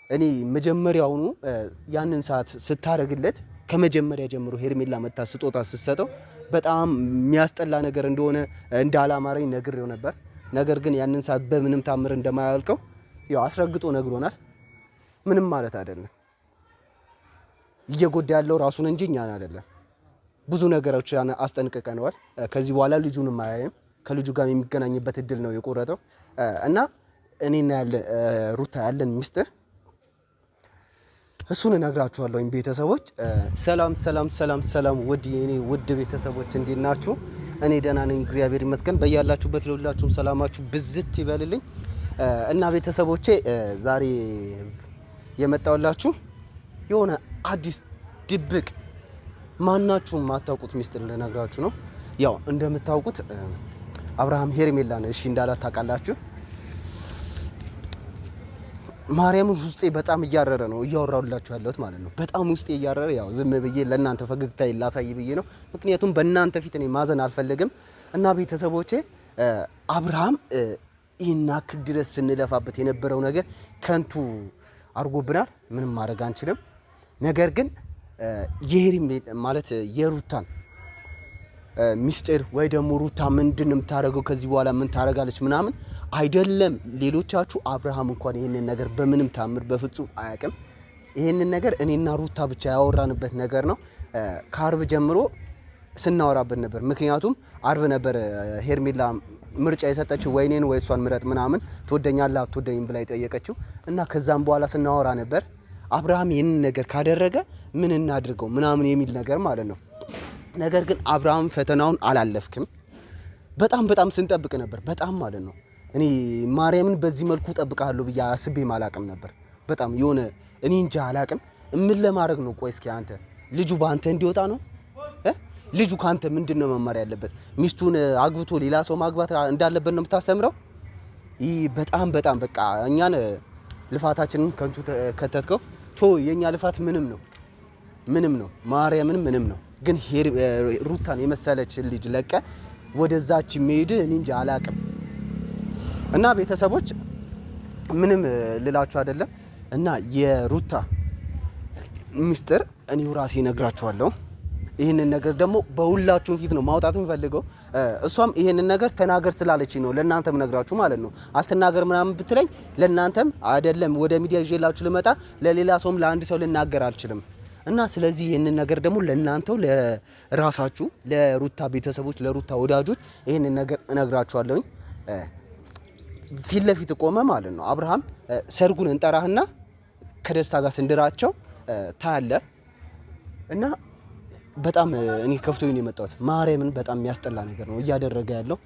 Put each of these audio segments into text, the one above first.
እኔ መጀመሪያውኑ ያንን ሰዓት ስታረግለት ከመጀመሪያ ጀምሮ ሄርሜላ መታ ስጦታ ስትሰጠው በጣም የሚያስጠላ ነገር እንደሆነ እንዳላማረኝ ነግሬው ነበር። ነገር ግን ያንን ሰዓት በምንም ታምር እንደማያልቀው ያው አስረግጦ ነግሮናል። ምንም ማለት አይደለም። እየጎዳ ያለው ራሱን እንጂ እኛን አይደለም። ብዙ ነገሮች አስጠንቅቀነዋል። ከዚህ በኋላ ልጁንም አያይም። ከልጁ ጋር የሚገናኝበት እድል ነው የቆረጠው እና እኔና ሩታ ያለን ሚስጥር እሱን እነግራችኋለሁ። ቤተሰቦች ሰላም ሰላም ሰላም ሰላም፣ ውድ ቤተሰቦች እንዴት ናችሁ? እኔ ደህና ነኝ፣ እግዚአብሔር ይመስገን። በያላችሁበት ለሁላችሁም ሰላማችሁ ብዝት ይበልልኝ እና ቤተሰቦቼ ዛሬ የመጣሁላችሁ የሆነ አዲስ ድብቅ ማናችሁም ማታውቁት ሚስጥር ልነግራችሁ ነው። ያው እንደምታውቁት አብርሃም ሄርሜላ ነው እሺ እንዳላት ታውቃላችሁ። ማርያም ውስጤ በጣም እያረረ ነው እያወራሁላችሁ ያለሁት ማለት ነው። በጣም ውስጤ እያረረ ያው ዝም ብዬ ለእናንተ ፈገግታ ላሳይ ብዬ ነው። ምክንያቱም በእናንተ ፊት እኔ ማዘን አልፈልግም እና ቤተሰቦቼ አብርሃም ይህን ያክል ድረስ ስንለፋበት የነበረው ነገር ከንቱ አድርጎብናል። ምንም ማድረግ አንችልም። ነገር ግን ማለት የሩታን ሚስጥር ወይ ደግሞ ሩታ ምንድን የምታደርገው ከዚህ በኋላ ምን ታደርጋለች ምናምን አይደለም። ሌሎቻችሁ አብርሃም እንኳን ይህንን ነገር በምንም ታምር በፍጹም አያውቅም። ይህንን ነገር እኔና ሩታ ብቻ ያወራንበት ነገር ነው። ከአርብ ጀምሮ ስናወራበት ነበር። ምክንያቱም አርብ ነበር ሄርሜላ ምርጫ የሰጠችው ወይ እኔን ወይ እሷን ምረጥ ምናምን፣ ትወደኛለህ አትወደኝም ብላ የጠየቀችው እና ከዛም በኋላ ስናወራ ነበር አብርሃም ይህንን ነገር ካደረገ ምን እናድርገው ምናምን የሚል ነገር ማለት ነው። ነገር ግን አብርሃም ፈተናውን አላለፍክም። በጣም ስንጠብቅ ነበር። በጣም ማለት ነው። እኔ ማርያምን በዚህ መልኩ ጠብቃለሁ ብዬ አስቤም አላቅም ነበር። በጣም የሆነ እኔ እንጃ አላቅም። ምን ለማድረግ ነው? ቆይ እስኪ አንተ ልጁ በአንተ እንዲወጣ ነው? ልጁ ካንተ ምንድን ነው መማር ያለበት? ሚስቱን አግብቶ ሌላ ሰው ማግባት እንዳለበት ነው የምታስተምረው? ይህ በጣም በቃ እኛን ልፋታችንን ከንቱ ከተትከው። የኛ ልፋት ምንም ነው ማርያምን ምንም ነው። ግን ሩታን የመሰለች ልጅ ለቀ ወደዛች መሄድ እኔ እንጃ አላቅም። እና ቤተሰቦች ምንም ልላችሁ አይደለም እና የሩታ ሚስጥር እኔው ራሴ ነግራችኋለሁ። ይህንን ነገር ደግሞ በሁላችሁም ፊት ነው ማውጣት የምፈልገው። እሷም ይህንን ነገር ተናገር ስላለችኝ ነው ለእናንተም ነግራችሁ ማለት ነው። አልተናገር ምናምን ብትለኝ ለእናንተም አይደለም ወደ ሚዲያ ይዤላችሁ ልመጣ ለሌላ ሰውም ለአንድ ሰው ልናገር አልችልም። እና ስለዚህ ይህንን ነገር ደግሞ ለእናንተው ለራሳችሁ ለሩታ ቤተሰቦች ለሩታ ወዳጆች ይህንን ነገር እነግራችኋለሁኝ። ፊት ለፊት ቆመ ማለት ነው። አብርሃም ሰርጉን እንጠራህና ከደስታ ጋር ስንድራቸው ታያለ እና በጣም እኔ ከፍቶኝ ነው የመጣሁት። ማርያምን በጣም የሚያስጠላ ነገር ነው እያደረገ ያለው።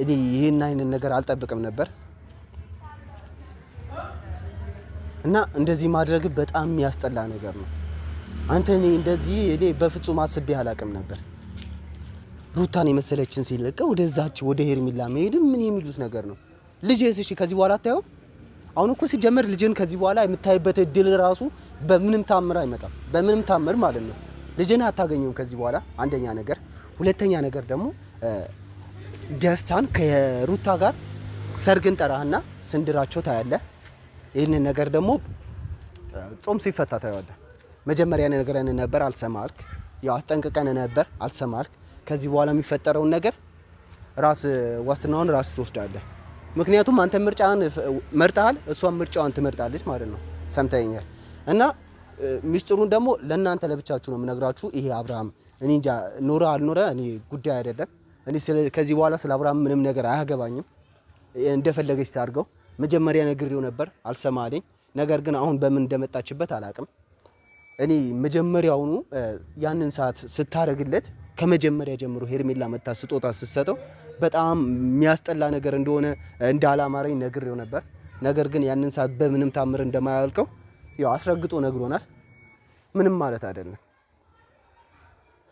እኔ ይሄን አይነት ነገር አልጠብቅም ነበር እና እንደዚህ ማድረግ በጣም የሚያስጠላ ነገር ነው። አንተ እንደዚህ እኔ በፍጹም አስቤ አላቅም ነበር። ሩታን የመሰለችን ሲለቀ ወደዛች ወደ ሄርሜላ መሄድ ምን የሚሉት ነገር ነው? ልጅስ እሺ ከዚህ በኋላ አታየው? አሁን እኮ ሲጀመር ልጅን ከዚህ በኋላ የምታይበት እድል ራሱ በምንም ታምር አይመጣም። በምንም ታምር ማለት ነው። ልጅን አታገኘውም ከዚህ በኋላ አንደኛ ነገር። ሁለተኛ ነገር ደግሞ ደስታን ከሩታ ጋር ሰርግን ጠራህና ስንድራቸው ታያለ። ይህንን ነገር ደግሞ ጾም ሲፈታ ታያለ። መጀመሪያ ነገርን ነበር አልሰማልክ። ያው አስጠንቅቀን ነበር አልሰማልክ። ከዚህ በኋላ የሚፈጠረውን ነገር ራስ ዋስትናውን ራስ ትወስዳለህ። ምክንያቱም አንተ ምርጫን መርጣሃል፣ እሷም ምርጫዋን ትመርጣለች ማለት ነው። ሰምተኛል። እና ሚስጥሩን ደግሞ ለእናንተ ለብቻችሁ ነው የምነግራችሁ። ይሄ አብርሃም እኔ እንጃ ኖረ አልኖረ እኔ ጉዳይ አይደለም። እኔ ከዚህ በኋላ ስለ አብርሃም ምንም ነገር አያገባኝም። እንደፈለገች ታርገው። መጀመሪያ ነግሬው ነበር አልሰማለኝ። ነገር ግን አሁን በምን እንደመጣችበት አላቅም። እኔ መጀመሪያውኑ ያንን ሰዓት ስታረግለት ከመጀመሪያ ጀምሮ ሄርሜላ መታ ስጦታ ስትሰጠው በጣም የሚያስጠላ ነገር እንደሆነ እንዳላማረኝ ነግሬው ነበር። ነገር ግን ያንን ሰዓት በምንም ታምር እንደማያልቀው ያው አስረግጦ ነግሮናል። ምንም ማለት አይደለም።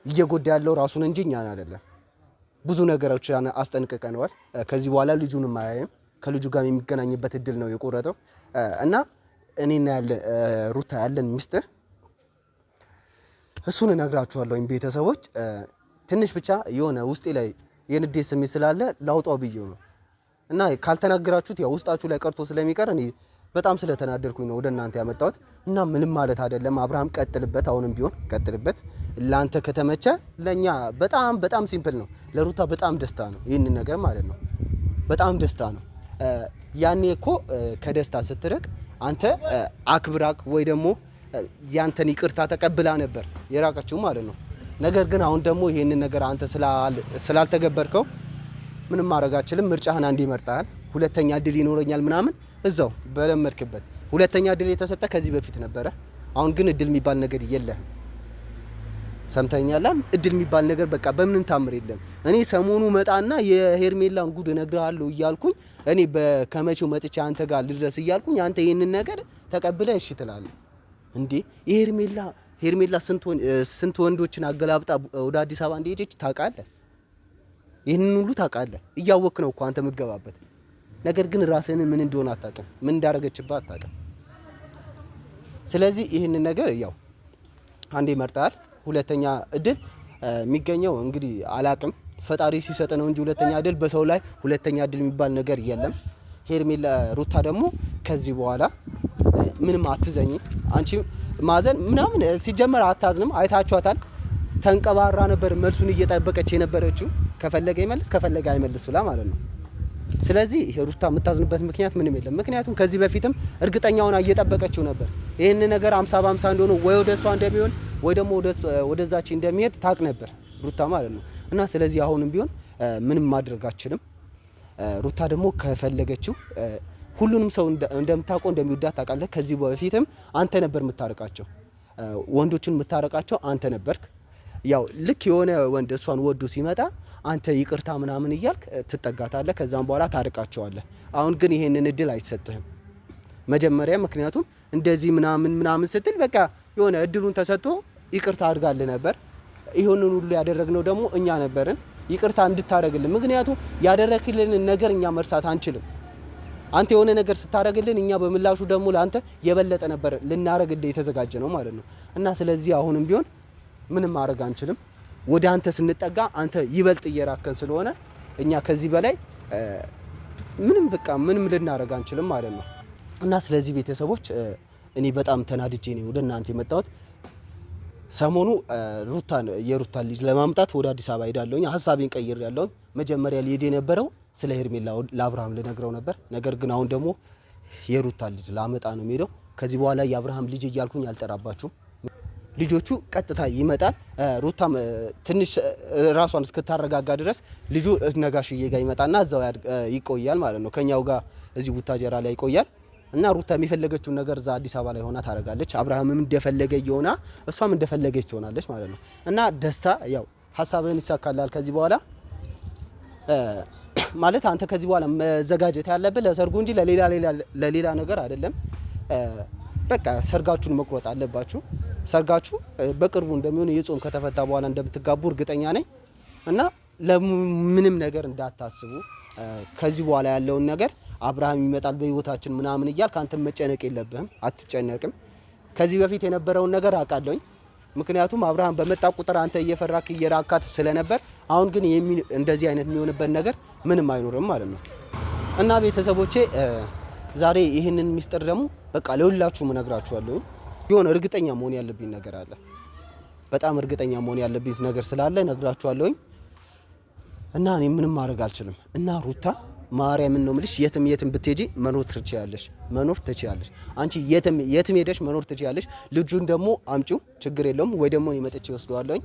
እየጎዳ ያለው ራሱን እንጂ እኛን አይደለም። ብዙ ነገሮች አስጠንቅቀነዋል። ከዚህ በኋላ ልጁንም አያይም። ከልጁ ጋር የሚገናኝበት እድል ነው የቆረጠው እና እኔና ሩታ ያለን ሚስጥር እሱን እነግራችኋለሁ ቤተሰቦች። ትንሽ ብቻ የሆነ ውስጤ ላይ የንዴት ስሜት ስላለ ላውጣው ብዬው ነው እና ካልተናገራችሁት ያው ውስጣችሁ ላይ ቀርቶ ስለሚቀር እኔ በጣም ስለተናደርኩኝ ነው ወደ እናንተ ያመጣሁት እና ምንም ማለት አይደለም። አብርሃም ቀጥልበት፣ አሁንም ቢሆን ቀጥልበት። ላንተ ከተመቸ ለኛ በጣም ሲምፕል ነው። ለሩታ በጣም ደስታ ነው ይህን ነገር ማለት ነው። በጣም ደስታ ነው። ያኔ እኮ ከደስታ ስትርቅ አንተ አክብራክ ወይ ደግሞ ያንተን ይቅርታ ተቀብላ ነበር የራቀችው ማለት ነው። ነገር ግን አሁን ደግሞ ይሄንን ነገር አንተ ስላልተገበርከው ምንም ማድረግ አትችልም። ምርጫህን አንዴ መርጠሃል። ሁለተኛ እድል ይኖረኛል ምናምን እዛው በለመድክበት። ሁለተኛ እድል የተሰጠ ከዚህ በፊት ነበረ። አሁን ግን እድል የሚባል ነገር የለህም። ሰምተኛላ? እድል የሚባል ነገር በቃ በምንም ታምር የለም። እኔ ሰሞኑ መጣና የሄርሜላን ጉድ እነግርሃለሁ እያልኩኝ እኔ ከመቼው መጥቼ አንተ ጋር ልድረስ እያልኩኝ አንተ ይሄንን ነገር ተቀብለ እሺ ትላለህ እንዴ? ሄርሜላ ስንት ወንዶችን አገላብጣ ወደ አዲስ አበባ እንደሄደች ታውቃለህ? ይህንን ሁሉ ታውቃለህ። እያወቅህ ነው እኮ አንተ የምትገባበት ነገር ግን ራስህን ምን እንደሆነ አታውቅም፣ ምን እንዳደረገችብህ አታውቅም። ስለዚህ ይህንን ነገር ያው አንዴ መርጠሃል። ሁለተኛ እድል የሚገኘው እንግዲህ አላቅም ፈጣሪ ሲሰጥ ነው እንጂ ሁለተኛ እድል በሰው ላይ ሁለተኛ እድል የሚባል ነገር የለም። ሄርሜላ ሩታ ደግሞ ከዚህ በኋላ ምንም አትዘኝ። አንቺ ማዘን ምናምን ሲጀመር አታዝንም። አይታችኋታል። ተንቀባራ ነበር መልሱን እየጠበቀች የነበረችው ከፈለገ ይመልስ ከፈለገ አይመልስ ብላ ማለት ነው። ስለዚህ ሩታ የምታዝንበት ምክንያት ምንም የለም። ምክንያቱም ከዚህ በፊትም እርግጠኛ ሆና እየጠበቀችው ነበር። ይህን ነገር 50 በ50 እንደሆነ ወይ ወደ እሷ እንደሚሆን ወይ ደግሞ ወደዛች እንደሚሄድ ታቅ ነበር ሩታ ማለት ነው። እና ስለዚህ አሁንም ቢሆን ምንም ማድረግ አትችልም። ሩታ ደግሞ ከፈለገችው ሁሉንም ሰው እንደምታውቀው እንደሚወዳት ታውቃለህ። ከዚህ በፊትም አንተ ነበር የምታረቃቸው፣ ወንዶችን የምታረቃቸው አንተ ነበርክ። ያው ልክ የሆነ ወንድ እሷን ወዶ ሲመጣ አንተ ይቅርታ ምናምን እያልክ ትጠጋታለህ። ከዛም በኋላ ታርቃቸዋለህ። አሁን ግን ይሄንን እድል አይሰጥህም መጀመሪያ። ምክንያቱም እንደዚህ ምናምን ስትል በቃ የሆነ እድሉን ተሰጥቶ ይቅርታ አድርጋልህ ነበር። ይሄንን ሁሉ ያደረግነው ደግሞ እኛ ነበርን ይቅርታ እንድታረግልን። ምክንያቱም ያደረክልንን ነገር እኛ መርሳት አንችልም። አንተ የሆነ ነገር ስታረግልን እኛ በምላሹ ደግሞ ለአንተ የበለጠ ነበር ልናረግልህ የተዘጋጀ ነው ማለት ነው። እና ስለዚህ አሁንም ቢሆን ምንም ማድረግ አንችልም። ወደ አንተ ስንጠጋ አንተ ይበልጥ እየራከን ስለሆነ እኛ ከዚህ በላይ ምንም ልናረግ አንችልም ማለት ነው። እና ስለዚህ ቤተሰቦች እኔ በጣም ተናድጄ ነው ወደ እናንተ የመጣሁት። ሰሞኑ የሩታን ልጅ ለማምጣት ወደ አዲስ አበባ ሄዳለሁኝ። ሀሳቤን ቀይሬያለሁ። መጀመሪያ ሊሄድ የነበረው ስለ ሄርሜላ ለአብርሃም ልነግረው ነበር። ነገር ግን አሁን ደግሞ የሩታን ልጅ ላመጣ ነው የምሄደው። ከዚህ በኋላ የአብርሃም ልጅ እያልኩኝ አልጠራባችሁም። ልጆቹ ቀጥታ ይመጣል። ሩታም ትንሽ ራሷን እስክታረጋጋ ድረስ ልጁ ነጋሽዬ ጋር ይመጣና እዛው ይቆያል ማለት ነው። ከኛው ጋር እዚህ ቡታጀራ ላይ ይቆያል እና ሩታ የሚፈለገችውን ነገር እዛ አዲስ አበባ ላይ ሆና ታረጋለች። አብርሃምም እንደፈለገ ይሆና እሷም እንደፈለገች ትሆናለች ማለት ነው። እና ደስታ ያው ሀሳብህን ይሳካላል ከዚህ በኋላ ማለት አንተ ከዚህ በኋላ መዘጋጀት ያለብህ ለሰርጉ እንጂ ለሌላ ነገር አይደለም። በቃ ሰርጋችሁን መቁረጥ አለባችሁ። ሰርጋችሁ በቅርቡ እንደሚሆን የጾም ከተፈታ በኋላ እንደምትጋቡ እርግጠኛ ነኝ። እና ለምንም ነገር እንዳታስቡ። ከዚህ በኋላ ያለውን ነገር አብርሃም ይመጣል በህይወታችን ምናምን እያልክ አንተ መጨነቅ የለብህም። አትጨነቅም። ከዚህ በፊት የነበረውን ነገር አውቃለሁኝ። ምክንያቱም አብርሃም በመጣ ቁጥር አንተ እየፈራክ እየራካት ስለነበር፣ አሁን ግን እንደዚህ አይነት የሚሆንበት ነገር ምንም አይኖርም ማለት ነው። እና ቤተሰቦቼ ዛሬ ይህንን ሚስጥር ደግሞ በቃ ለሁላችሁም እነግራችኋለሁ። የሆነ እርግጠኛ መሆን ያለብኝ ነገር አለ። በጣም እርግጠኛ መሆን ያለብኝ ነገር ስላለ እነግራችኋለሁ። እና እኔ ምንም ማድረግ አልችልም። እና ሩታ ማርያምን ነው የምልሽ፣ የትም ብትሄጂ መኖር ትችያለሽ። አንቺ የትም ሄደሽ መኖር ትችያለሽ። ልጁን ደግሞ አምጪው፣ ችግር የለውም። ወይ ደግሞ እኔ መጥቼ ወስደዋለሁ።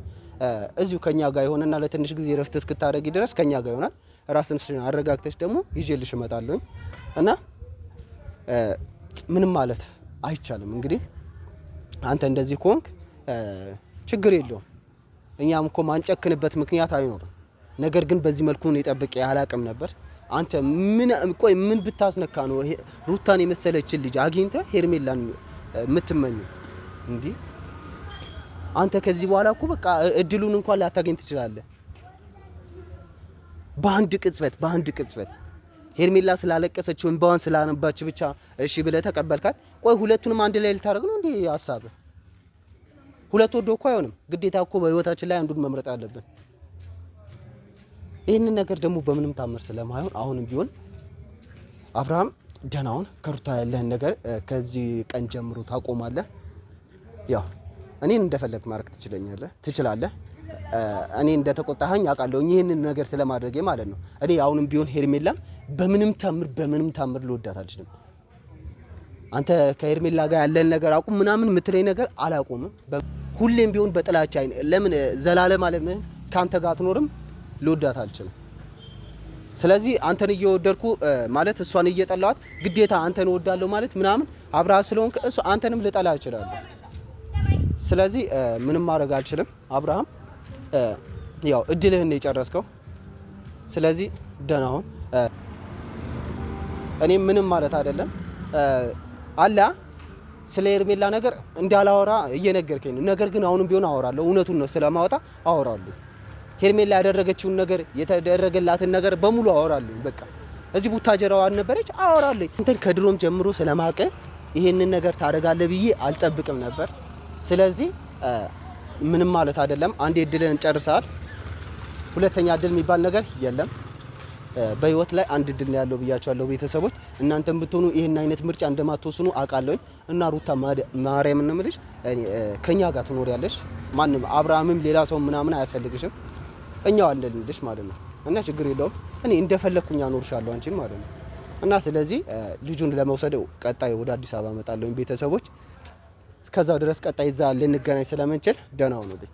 እዚሁ ከኛ ጋር ይሆንና ለትንሽ ጊዜ ረፍት እስክታረጊ ድረስ ከኛ ጋር ይሆናል። ራስን አረጋግተሽ ደግሞ ይዤልሽ እመጣለሁ። እና ምንም ማለት አይቻልም። እንግዲህ አንተ እንደዚህ ከሆንክ ችግር የለውም። እኛም እኮ ማንጨክንበት ምክንያት አይኖርም። ነገር ግን በዚህ መልኩ ነው የጠብቄ አላቅም ነበር። አንተ ምን ብታስነካ ነው ሩታን የመሰለችን ልጅ አግኝተ ሄርሜላን የምትመኙ? እንዲህ አንተ ከዚህ በኋላ እኮ በቃ እድሉን እንኳን ላታገኝ ትችላለህ። በአንድ ቅጽበት ሄርሜላ ስላለቀሰችው እንባዋን ስላነባች ብቻ እሺ ብለህ ተቀበልካት። ቆይ ሁለቱንም አንድ ላይ ልታደርግ ነው እንዴ ሀሳብህ? ሁለት ወዶ እኮ አይሆንም። ግዴታ እኮ በህይወታችን ላይ አንዱን መምረጥ አለብን። ይህንን ነገር ደግሞ በምንም ታምር ስለማይሆን አሁንም ቢሆን አብርሃም ደህናውን ከሩታ ያለህን ነገር ከዚህ ቀን ጀምሮ ታቆማለህ። ያው እኔን እንደፈለግ ማድረግ ትችላለህ። እኔ እንደተቆጣኸኝ አውቃለሁ ይሄንን ነገር ስለማድረጌ ማለት ነው። እኔ አሁንም ቢሆን ሄርሜላ በምንም ታምር ልወዳት አልችልም። አንተ ከሄርሜላ ጋር ያለን ነገር አቁም ምናምን የምትለኝ ነገር አላቆምም። ሁሌም ቢሆን በጥላቻ አይነ ለምን ዘላለም አለምን ካንተ ጋር አትኖርም? ልወዳት አልችልም። ስለዚህ አንተን እየወደድኩ ማለት እሷን እየጠላኋት ግዴታ አንተን እወዳለሁ ማለት ምናምን አብራ ስለሆንክ እሱ አንተንም ልጠላ እችላለሁ። ስለዚህ ምንም ማድረግ አልችልም። አብርሃም ያው እድልህን ነው የጨረስከው። ስለዚህ ደህና ሁን። እኔ ምንም ማለት አይደለም አላ ስለ ሄርሜላ ነገር እንዳላወራ እየነገርከኝ ነው። ነገር ግን አሁንም ቢሆን አወራለሁ። እውነቱን ነው ስለማወጣ አወራለሁ። ሄርሜላ ያደረገችውን ነገር የተደረገላትን ነገር በሙሉ አወራለሁ። በቃ እዚህ ቡታጀራው አልነበረች አወራለሁ። እንትን ከድሮም ጀምሮ ስለማቀ ይሄንን ነገር ታደርጋለህ ብዬ አልጠብቅም ነበር። ስለዚህ ምንም ማለት አይደለም። አንዴ እድልህን ጨርሰሃል። ሁለተኛ እድል የሚባል ነገር የለም። በህይወት ላይ አንድ እድል ነው ያለው ብያቸዋለሁ። ቤተሰቦች እናንተም ብትሆኑ ይሄን አይነት ምርጫ እንደማትወስኑ አውቃለሁ። እና ሩታ ማርያም እንምልሽ ከኛ ጋር ትኖሪያለሽ። ማንም አብርሃምም ሌላ ሰው ምናምን አያስፈልግሽም። እኛው አለልሽ ማለት ነው። እና ችግር የለውም። እኔ እንደፈለኩኝ አኖርሻለሁ አንቺን ማለት ነው። እና ስለዚህ ልጁን ለመውሰድ ቀጣይ ወደ አዲስ አበባ እመጣለሁ። ቤተሰቦች እስከዛው ድረስ ቀጣይ እዛ ልንገናኝ ስለምንችል ደህና ሁኑልኝ።